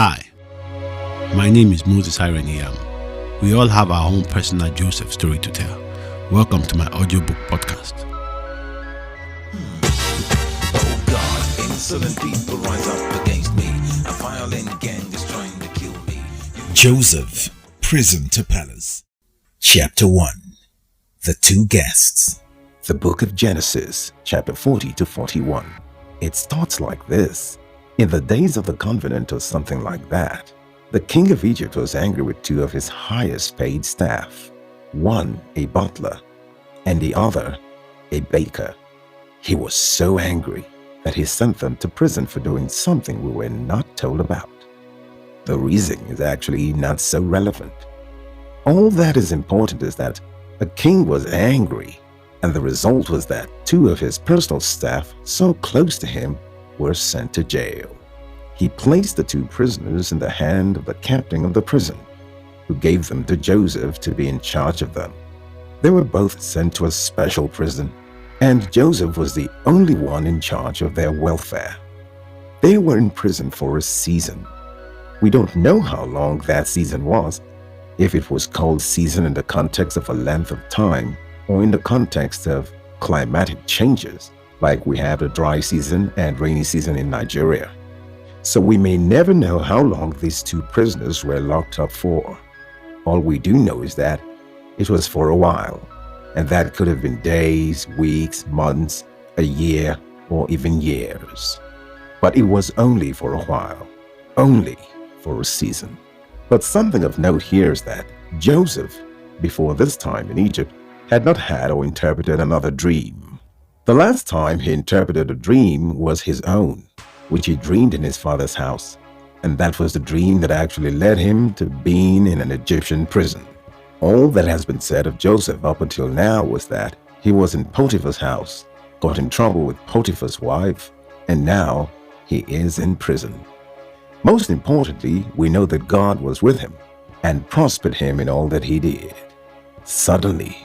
Hi, my name is Airen Iyamu. We all have our own personal Joseph story to tell. Welcome to my audiobook podcast. Oh God, insolent people rise up against me. A violent gang is trying to kill me. Joseph, Prison to Palace. Chapter 1. The Two Guests. The book of Genesis, chapter 40 to 41. It starts like this. In the days of the covenant or something like that, the king of Egypt was angry with two of his highest paid staff, one a butler and the other a baker. He was so angry that he sent them to prison for doing something we were not told about. The reason is actually not so relevant. All that is important is that the king was angry, and the result was that two of his personal staff so close to him were sent to jail. He placed the two prisoners in the hand of the captain of the prison, who gave them to Joseph to be in charge of them. They were both sent to a special prison, and Joseph was the only one in charge of their welfare. They were in prison for a season. We don't know how long that season was, if it was called season in the context of a length of time or in the context of climatic changes, like we have the dry season and rainy season in Nigeria. So we may never know how long these two prisoners were locked up for. All we do know is that it was for a while, and that could have been days, weeks, months, a year, or even years. But it was only for a while, only for a season. But something of note here is that Joseph, before this time in Egypt, had not had or interpreted another dream. The last time he interpreted a dream was his own, which he dreamed in his father's house, and that was the dream that actually led him to being in an Egyptian prison. All that has been said of Joseph up until now was that he was in Potiphar's house, got in trouble with Potiphar's wife, and now he is in prison. Most importantly, we know that God was with him and prospered him in all that he did. Suddenly,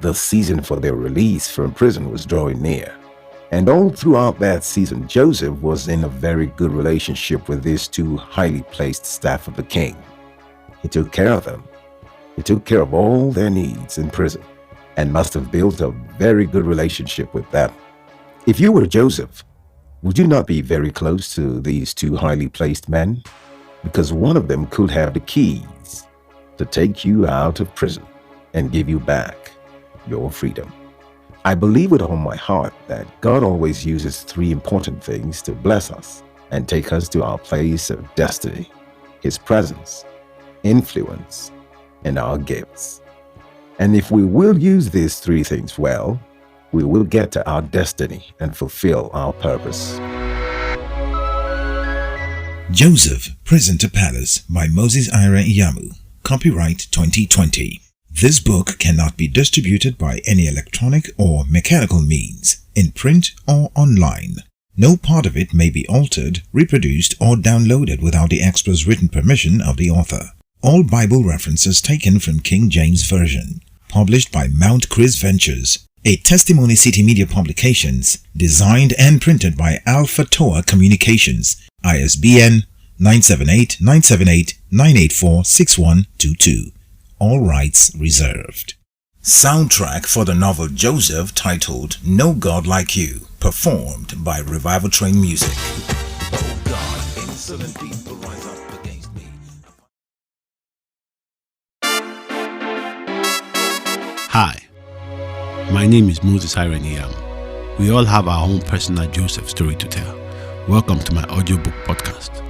the season for their release from prison was drawing near. And all throughout that season, Joseph was in a very good relationship with these two highly placed staff of the king. He took care of them. He took care of all their needs in prison and must have built a very good relationship with them. If you were Joseph, would you not be very close to these two highly placed men? Because one of them could have the keys to take you out of prison and give you back your freedom. I believe with all my heart that God always uses three important things to bless us and take us to our place of destiny: His presence, influence, and our gifts. And if we will use these three things well, we will get to our destiny and fulfill our purpose. Joseph, Prison to Palace by Airen Iyamu. Copyright 2020. This book cannot be distributed by any electronic or mechanical means, in print or online. No part of it may be altered, reproduced, or downloaded without the express written permission of the author. All Bible references taken from King James Version. Published by Mount Chris Ventures, a Testimony City Media Publications, designed and printed by Alpha Toa Communications, ISBN 978-978-984-6122. All rights reserved. Soundtrack for the novel Joseph titled No God Like You, performed by Revival Train Music. Oh God, insolent people rise up against me. Hi, my name is Airen Iyamu. We all have our own personal Joseph story to tell. Welcome to my audiobook podcast.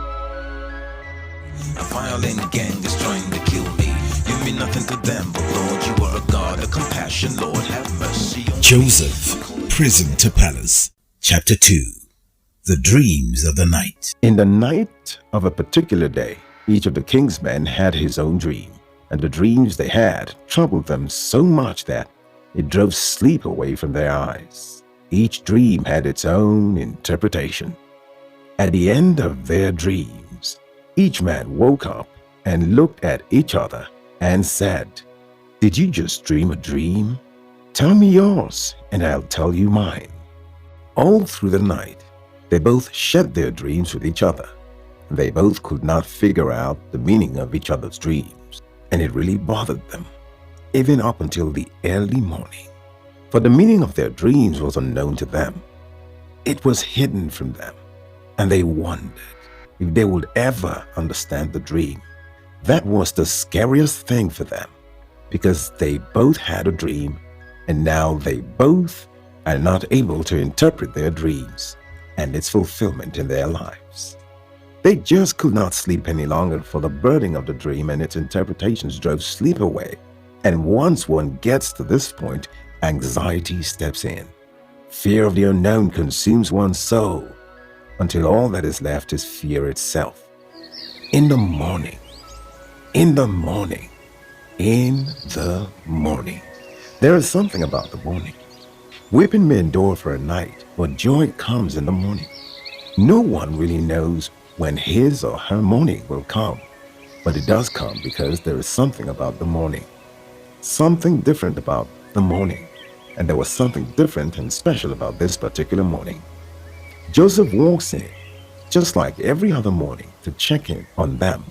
A violent gang is trying to kill me. You mean nothing to them, but Lord, you are a God of compassion. Lord, have mercy on me. Joseph, Prison to Palace. Chapter 2. The Dreams of the Night. In the night of a particular day, each of the king's men had his own dream, and the dreams they had troubled them so much that it drove sleep away from their eyes. Each dream had its own interpretation. At the end of their dreams, each man woke up and looked at each other and said, "Did you just dream a dream? Tell me yours, and I'll tell you mine." All through the night, they both shared their dreams with each other, They both could not figure out the meaning of each other's dreams, and it really bothered them, even up until the early morning. For the meaning of their dreams was unknown to them. It was hidden from them, and they wondered if they would ever understand the dream. That was the scariest thing for them, because they both had a dream, and now they both are not able to interpret their dreams and its fulfillment in their lives. They just could not sleep any longer, for the burden of the dream and its interpretations drove sleep away. And once one gets to this point, anxiety steps in. Fear of the unknown consumes one's soul until all that is left is fear itself. In the morning, there is something about the morning. Weeping may endure for a night, but joy comes in the morning. No one really knows when his or her morning will come, but it does come because there is something about the morning. Something different about the morning. And there was something different and special about this particular morning. Joseph walks in, just like every other morning, to check in on them.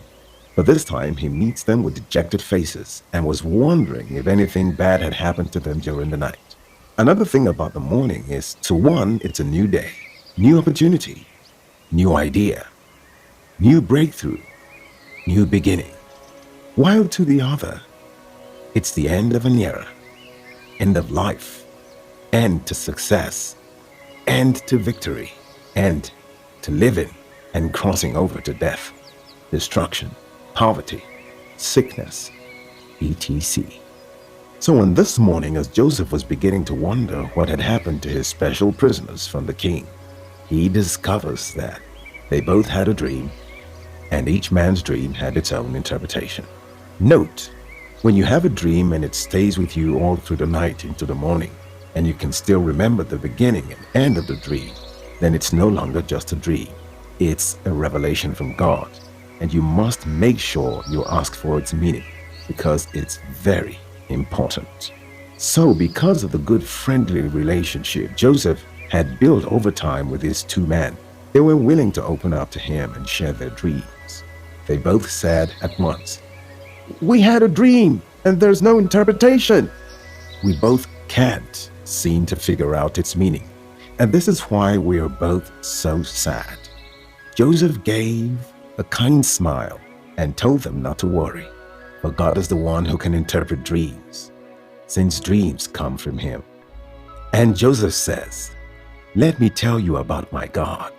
But this time he meets them with dejected faces and was wondering if anything bad had happened to them during the night. Another thing about the morning is, to one, it's a new day, new opportunity, new idea, new breakthrough, new beginning. While to the other, it's the end of an era, end of life, end to success, end to victory, end to living and crossing over to death, destruction, poverty, sickness, etc. So on this morning, as Joseph was beginning to wonder what had happened to his special prisoners from the king, he discovers that they both had a dream, and each man's dream had its own interpretation. Note, when you have a dream and it stays with you all through the night into the morning, and you can still remember the beginning and end of the dream, then it's no longer just a dream. It's a revelation from God, and you must make sure you ask for its meaning, because it's very important. So because of the good friendly relationship Joseph had built over time with his two men, they were willing to open up to him and share their dreams. They both said at once, "We had a dream and there's no interpretation." We both can't seem to figure out its meaning, and this is why we are both so sad. Joseph gave a kind smile and told them not to worry, for God is the one who can interpret dreams, since dreams come from him. And Joseph says, "Let me tell you about my God."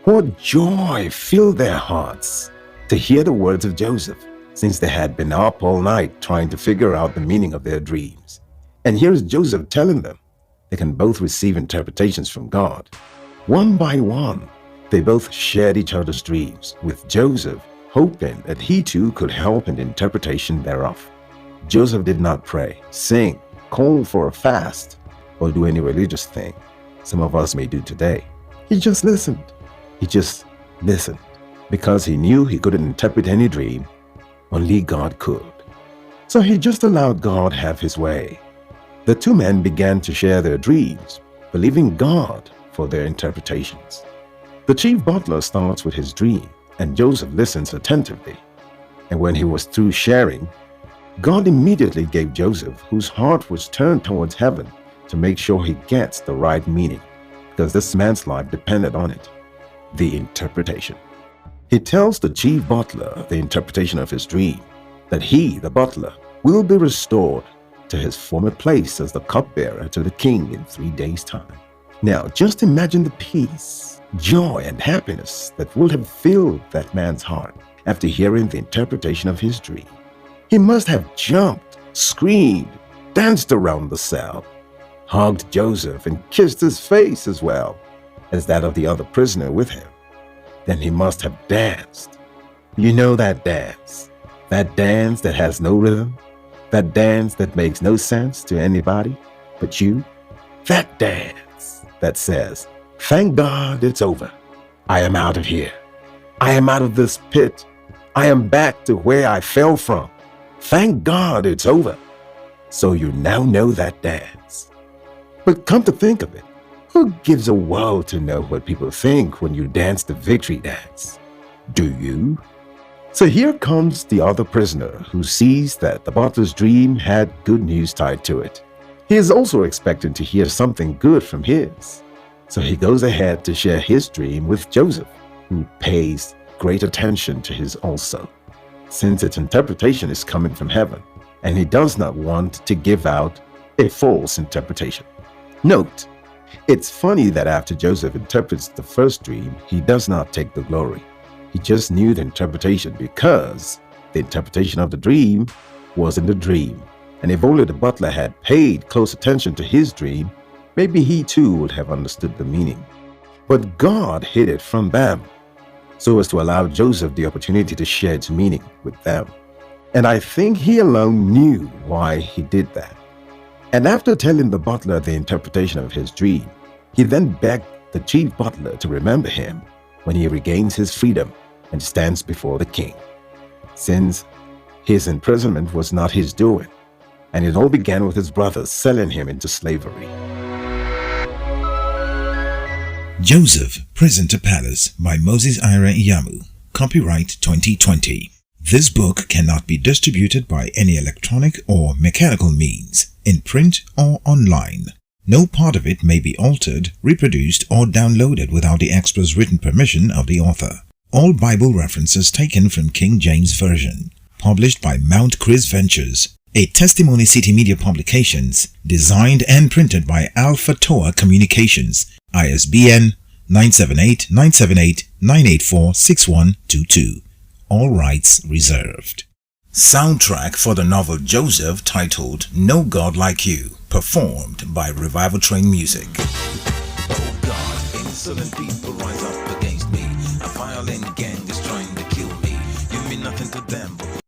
What joy filled their hearts to hear the words of Joseph, since they had been up all night trying to figure out the meaning of their dreams. And here's Joseph telling them they can both receive interpretations from God. One by one, they both shared each other's dreams, with Joseph hoping that he too could help in the interpretation thereof. Joseph did not pray, sing, call for a fast, or do any religious thing some of us may do today. He just listened. He just listened, because he knew he couldn't interpret any dream. Only God could. So he just allowed God have his way. The two men began to share their dreams, believing God for their interpretations. The chief butler starts with his dream, and Joseph listens attentively. And when he was through sharing, God immediately gave Joseph, whose heart was turned towards heaven, to make sure he gets the right meaning, because this man's life depended on it, the interpretation. He tells the chief butler the interpretation of his dream, that he, the butler, will be restored to his former place as the cupbearer to the king in 3 days' time. Now, just imagine the peace, joy, and happiness that would have filled that man's heart after hearing the interpretation of his dream. He must have jumped, screamed, danced around the cell, hugged Joseph, and kissed his face as well as that of the other prisoner with him. Then he must have danced. You know that dance that has no rhythm, that dance that makes no sense to anybody but you, that dance that says, "Thank God it's over. I am out of here. I am out of this pit. I am back to where I fell from. Thank God it's over." So you now know that dance. But come to think of it, who gives a world to know what people think when you dance the victory dance? Do you? So here comes the other prisoner who sees that the butler's dream had good news tied to it. He is also expecting to hear something good from his. So he goes ahead to share his dream with Joseph, who pays great attention to his also, since its interpretation is coming from heaven, and he does not want to give out a false interpretation. Note, it's funny that after Joseph interprets the first dream, he does not take the glory. He just knew the interpretation because the interpretation of the dream was in the dream. And if only the butler had paid close attention to his dream, maybe he too would have understood the meaning. But God hid it from them so as to allow Joseph the opportunity to share its meaning with them. And I think he alone knew why he did that. And after telling the butler the interpretation of his dream, he then begged the chief butler to remember him when he regains his freedom and stands before the king, since his imprisonment was not his doing, and it all began with his brothers selling him into slavery. Joseph, Prison to Palace by Moses Airen Iyamu. Copyright 2020. This book cannot be distributed by any electronic or mechanical means, in print or online. No part of it may be altered, reproduced, or downloaded without the express written permission of the author. All Bible references taken from King James Version. Published by Mount Chris Ventures, a Testimony City Media Publications, designed and printed by Alpha Toa Communications, ISBN 978-978-984-6122. All rights reserved. Soundtrack for the novel Joseph titled No God Like You, performed by Revival Train Music. Oh God, insolent people rise up against me. A violent gang is trying to kill me. You mean nothing to them, but